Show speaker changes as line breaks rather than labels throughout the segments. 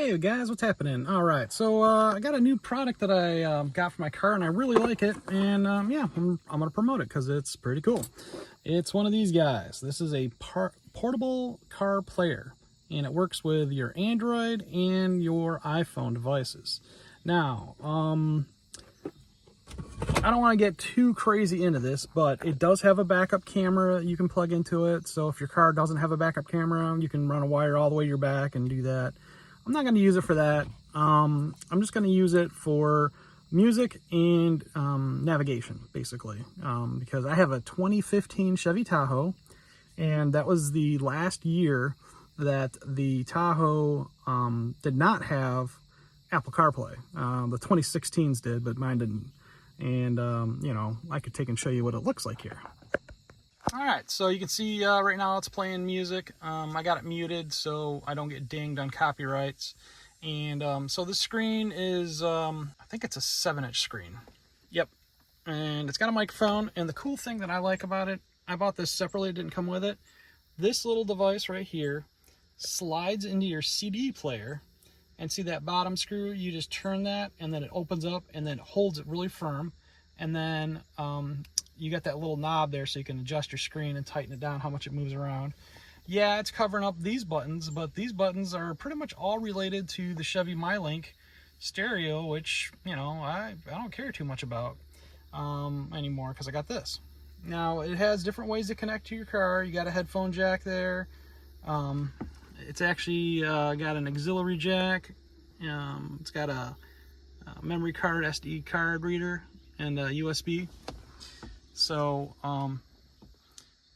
Hey guys, what's happening? All right, so I got a new product that I got for my car, and I really like it. And yeah, I'm gonna promote it because it's pretty cool. It's one of these guys. This is a portable car player, and it works with your Android and your iPhone devices. Now, I don't want to get too crazy into this, but it does have a backup camera you can plug into it. So if your car doesn't have a backup camera, you can run a wire all the way to your back and do that. I'm not going to use it for that. I'm just going to use it for music and navigation, basically, because I have a 2015 Chevy Tahoe, and that was the last year that the Tahoe did not have Apple CarPlay. The 2016s did, but mine didn't. And, you know, I could take and show you what it looks like here. All right, so you can see right now it's playing music. I got it muted so I don't get dinged on copyrights. And so this screen is, I think it's a 7-inch screen. Yep. And it's got a microphone. And the cool thing that I like about it, I bought this separately, it didn't come with it. This little device right here slides into your CD player. And see that bottom screw? You just turn that, and then it opens up, and then it holds it really firm. And then you got that little knob there so you can adjust your screen and tighten it down how much it moves around. Yeah, it's covering up these buttons, but these buttons are pretty much all related to the Chevy MyLink stereo, which, you know, I don't care too much about anymore because I got this. Now, it has different ways to connect to your car. You got a headphone jack there. It's actually got an auxiliary jack. It's got a memory card, SD card reader, and a USB. So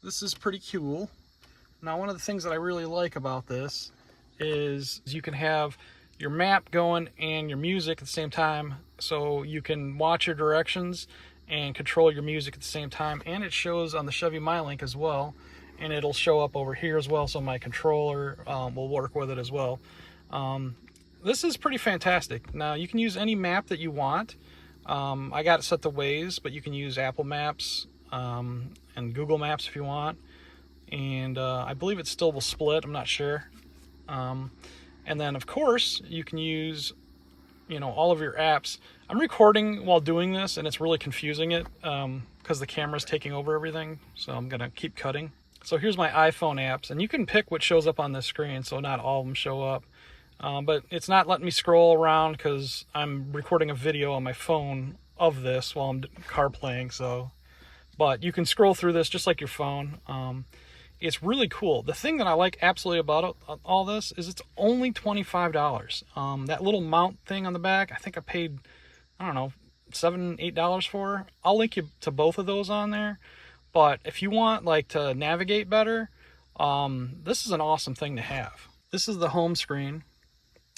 this is pretty cool. Now, one of the things that I really like about this is you can have your map going and your music at the same time, so you can watch your directions and control your music at the same time. And it shows on the Chevy MyLink as well, and it'll show up over here as well, so my controller will work with it as well. This is pretty fantastic. Now, you can use any map that you want. I got it set to Waze, but you can use Apple Maps and Google Maps if you want. And I believe it still will split, I'm not sure. And then, of course, you can use, you know, all of your apps. I'm recording while doing this, and it's really confusing it because the camera's taking over everything, so I'm gonna keep cutting. So here's my iPhone apps, and you can pick what shows up on this screen, so not all of them show up. But it's not letting me scroll around because I'm recording a video on my phone of this while I'm CarPlaying, so. But you can scroll through this just like your phone. It's really cool. The thing that I like absolutely about all this is it's only $25. That little mount thing on the back, I think I paid, I don't know, $7, $8 for. I'll link you to both of those on there. But if you want like to navigate better, this is an awesome thing to have. This is the home screen,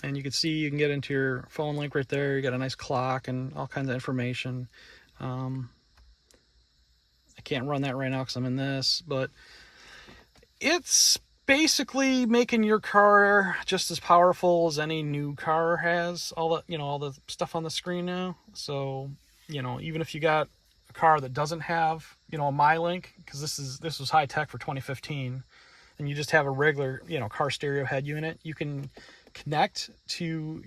and you can see you can get into your phone link right there. You got a nice clock and all kinds of information. I can't run that right now because I'm in this, but it's basically making your car just as powerful as any new car has. All the stuff on the screen now. So, you know, even if you got a car that doesn't have, you know, a MyLink, because this was high tech for 2015, and you just have a regular, you know, car stereo head unit, you can connect your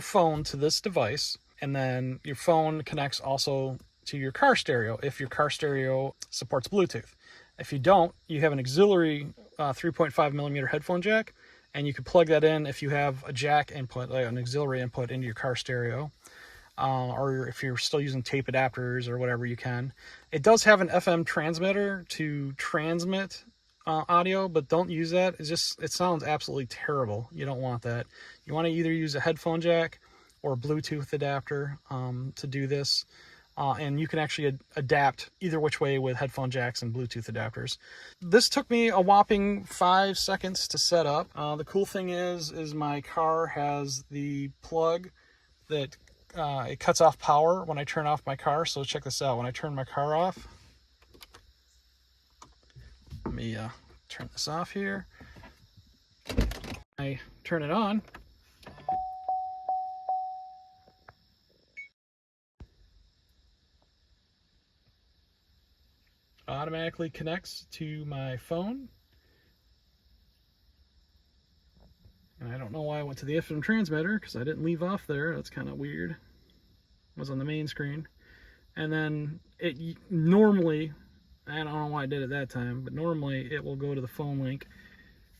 phone to this device, and then your phone connects also to your car stereo if your car stereo supports Bluetooth. If you don't, you have an auxiliary 3.5 millimeter headphone jack, and you can plug that in if you have a jack input, like an auxiliary input into your car stereo, or if you're still using tape adapters or whatever, you can. It does have an FM transmitter to transmit audio, but don't use that. It sounds absolutely terrible. You don't want that. You want to either use a headphone jack or a Bluetooth adapter to do this. And you can actually adapt either which way with headphone jacks and Bluetooth adapters. This took me a whopping 5 seconds to set up. The cool thing is my car has the plug that it cuts off power when I turn off my car. So check this out. When I turn my car off, let me turn this off here. I turn it on. Automatically connects to my phone, I don't know why I went to the FM transmitter, because I didn't leave off there. That's kind of weird. It was on the main screen. And then it normally, I don't know why I did it that time, but normally it will go to the phone link.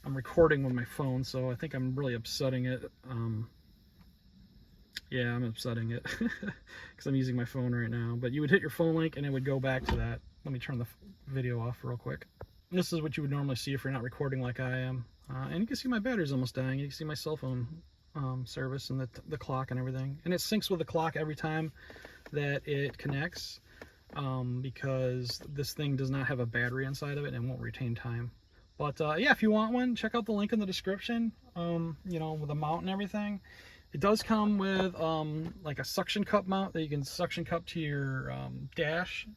I'm recording with my phone, so I think I'm really upsetting it. Yeah, I'm upsetting it because I'm using my phone right now. But you would hit your phone link and it would go back to that. Let me turn the video off real quick. This is what you would normally see if you're not recording like I am. And you can see my battery's almost dying. You can see my cell phone service and the clock and everything. And it syncs with the clock every time that it connects, because this thing does not have a battery inside of it and won't retain time. But yeah, if you want one, check out the link in the description, you know, with the mount and everything. It does come with like a suction cup mount that you can suction cup to your dash,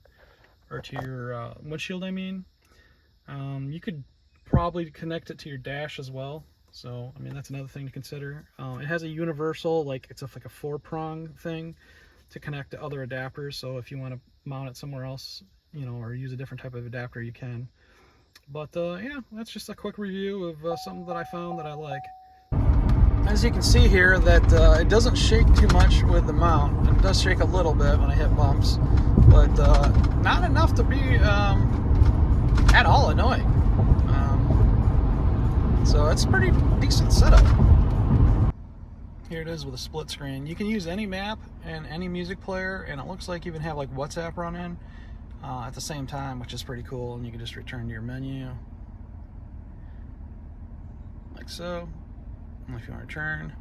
or to your windshield, I mean. You could probably connect it to your dash as well. So, I mean, that's another thing to consider. It has a universal, like it's like a 4-prong thing to connect to other adapters. So if you want to mount it somewhere else, you know, or use a different type of adapter, you can. But yeah, that's just a quick review of something that I found that I like. As you can see here, that it doesn't shake too much with the mount. It does shake a little bit when I hit bumps, but not enough to be at all annoying. So it's a pretty decent setup. Here it is with a split screen. You can use any map and any music player, and it looks like you even have like WhatsApp running at the same time, which is pretty cool. And you can just return to your menu like so. And if you want to return,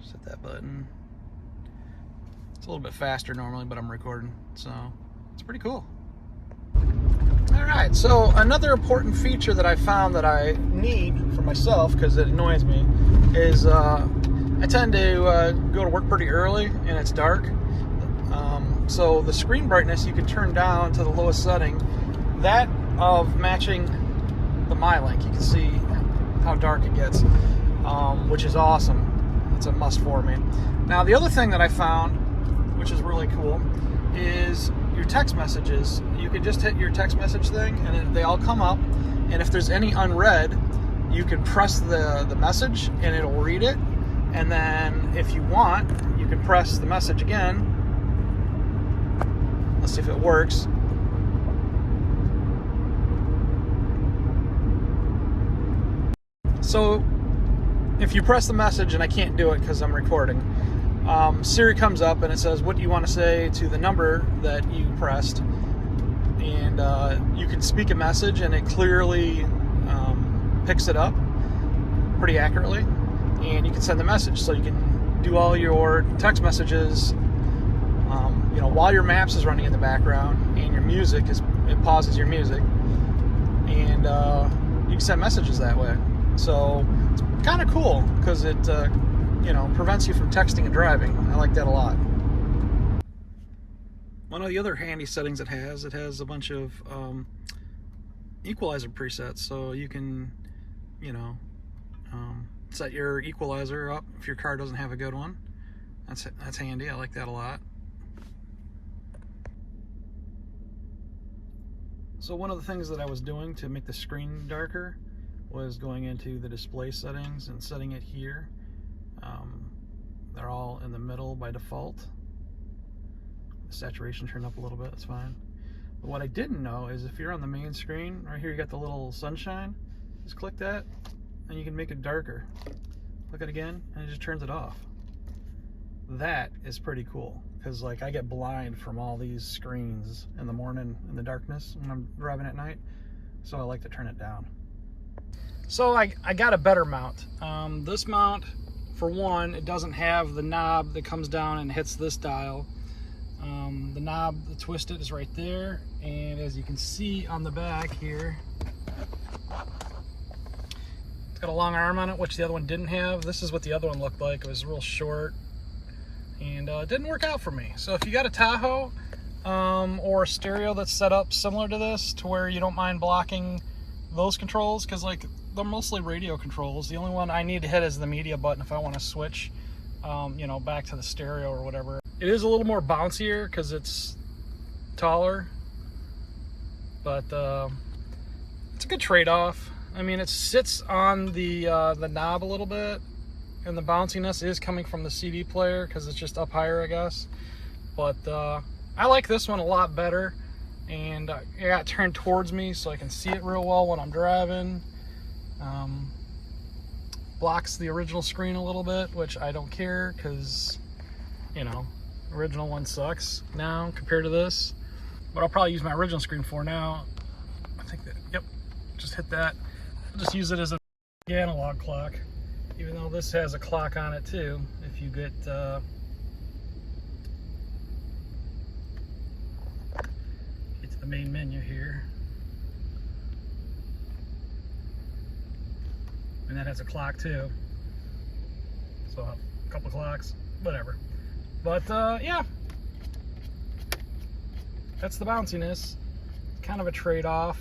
just hit that button. It's a little bit faster normally, but I'm recording, so it's pretty cool. Alright, so another important feature that I found that I need for myself, because it annoys me, is I tend to go to work pretty early and it's dark. So the screen brightness you can turn down to the lowest setting, that of matching the MyLink. You can see how dark it gets, which is awesome. It's a must for me. Now the other thing that I found, which is really cool, is your text messages. You can just hit your text message thing and they all come up, and if there's any unread, you can press the message and it'll read it, and then if you want, you can press the message again. Let's see if it works. So if you press the message, and I can't do it because I'm recording, Siri comes up and it says, what do you want to say to the number that you pressed? And you can speak a message and it clearly picks it up pretty accurately, and you can send the message. So you can do all your text messages, you know, while your maps is running in the background, and your music it pauses your music, and you can send messages that way. So it's kind of cool because it you know, prevents you from texting and driving. I like that a lot. One of the other handy settings it has a bunch of equalizer presets, so you can, you know, set your equalizer up if your car doesn't have a good one. That's handy. I like that a lot. So one of the things that I was doing to make the screen darker was going into the display settings and setting it here. They're all in the middle by default. The saturation turned up a little bit, that's fine. But what I didn't know is if you're on the main screen, right here you got the little sunshine, just click that and you can make it darker. Click it again and it just turns it off. That is pretty cool, because like I get blind from all these screens in the morning in the darkness when I'm driving at night, so I like to turn it down. So I got a better mount. This mount, for one, it doesn't have the knob that comes down and hits this dial. The knob, the twisted, is right there, and as you can see on the back here, it's got a long arm on it, which the other one didn't have. This is what the other one looked like. It was real short, and it didn't work out for me. So if you got a Tahoe or a stereo that's set up similar to this, to where you don't mind blocking those controls, because like they're mostly radio controls. The only one I need to hit is the media button if I want to switch, you know, back to the stereo or whatever. It is a little more bouncier because it's taller, but it's a good trade-off. I mean, it sits on the knob a little bit, and the bounciness is coming from the CD player because it's just up higher, I guess. But I like this one a lot better, and it got turned towards me so I can see it real well when I'm driving. Blocks the original screen a little bit, which I don't care because, you know, original one sucks now compared to this. What I'll probably use my original screen for now, I think that, yep, just hit that. I'll just use it as an analog clock, even though this has a clock on it too. If you get to the main menu here, and that has a clock too, so a couple clocks, whatever. But yeah, that's the bounciness. Kind of a trade-off.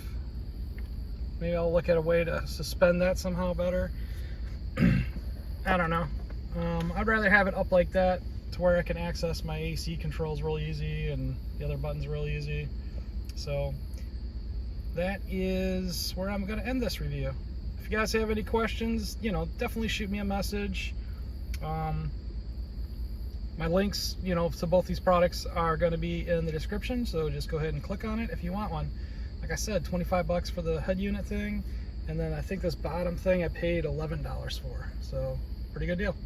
Maybe I'll look at a way to suspend that somehow better. I don't know. I'd rather have it up like that to where I can access my AC controls real easy and the other buttons real easy. So that is where I'm going to end this review. If you guys have any questions, you know, definitely shoot me a message. My links, you know, to both these products are going to be in the description, so just go ahead and click on it if you want one. Like I said, 25 bucks for the head unit thing, and then I think this bottom thing I paid $11 for, so pretty good deal.